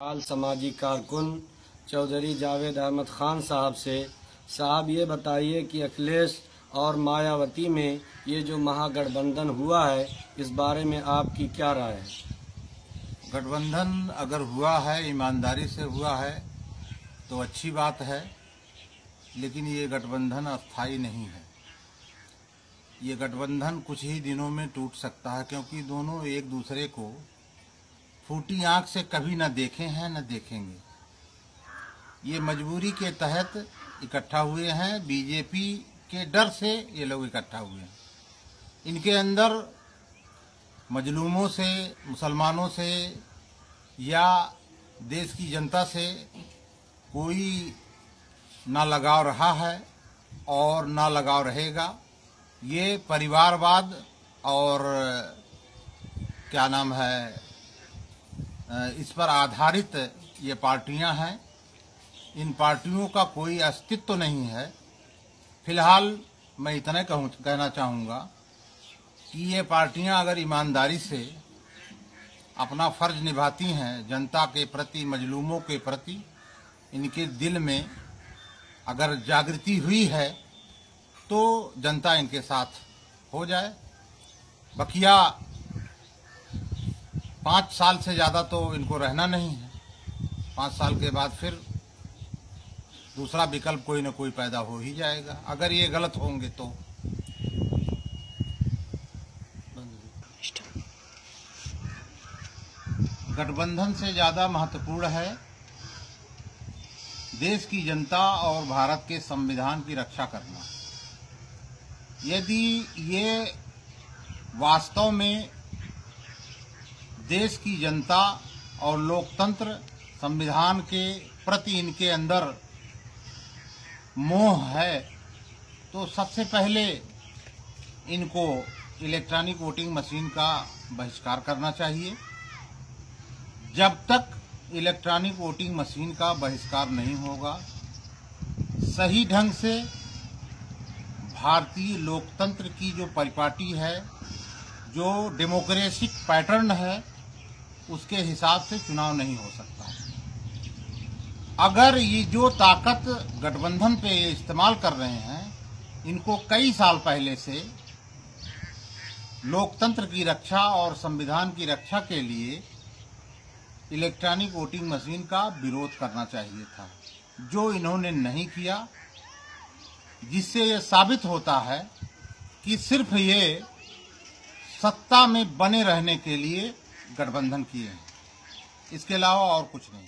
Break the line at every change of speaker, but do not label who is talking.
हाल समाजी कारकुन चौधरी जावेद अहमद खान साहब से, साहब ये बताइए कि अखिलेश और मायावती में ये जो महागठबंधन हुआ है, इस बारे में आपकी क्या राय है?
गठबंधन अगर हुआ है, ईमानदारी से हुआ है तो अच्छी बात है, लेकिन ये गठबंधन अस्थायी नहीं है। ये गठबंधन कुछ ही दिनों में टूट सकता है, क्योंकि दोनों एक दूसरे को फूटी आंख से कभी न देखे हैं न देखेंगे। ये मजबूरी के तहत इकट्ठा हुए हैं, बीजेपी के डर से ये लोग इकट्ठा हुए हैं। इनके अंदर मजलूमों से, मुसलमानों से या देश की जनता से कोई ना लगाव रहा है और ना लगाव रहेगा। ये परिवारवाद और क्या नाम है, इस पर आधारित ये पार्टियां हैं। इन पार्टियों का कोई अस्तित्व नहीं है। फिलहाल मैं इतना कहना चाहूँगा कि ये पार्टियां अगर ईमानदारी से अपना फर्ज निभाती हैं जनता के प्रति, मजलूमों के प्रति, इनके दिल में अगर जागृति हुई है तो जनता इनके साथ हो जाए। बकिया 5 साल से ज़्यादा तो इनको रहना नहीं है। 5 साल के बाद फिर दूसरा विकल्प कोई न कोई पैदा हो ही जाएगा, अगर ये गलत होंगे तो। गठबंधन से ज़्यादा महत्वपूर्ण है देश की जनता और भारत के संविधान की रक्षा करना। यदि ये वास्तव में देश की जनता और लोकतंत्र, संविधान के प्रति इनके अंदर मोह है, तो सबसे पहले इनको इलेक्ट्रॉनिक वोटिंग मशीन का बहिष्कार करना चाहिए। जब तक इलेक्ट्रॉनिक वोटिंग मशीन का बहिष्कार नहीं होगा, सही ढंग से भारतीय लोकतंत्र की जो परिपाटी है, जो डेमोक्रेटिक पैटर्न है, उसके हिसाब से चुनाव नहीं हो सकता। अगर ये जो ताकत गठबंधन पे इस्तेमाल कर रहे हैं, इनको कई साल पहले से लोकतंत्र की रक्षा और संविधान की रक्षा के लिए इलेक्ट्रॉनिक वोटिंग मशीन का विरोध करना चाहिए था, जो इन्होंने नहीं किया, जिससे ये साबित होता है कि सिर्फ ये सत्ता में बने रहने के लिए गठबंधन किए हैं, इसके अलावा और कुछ नहीं।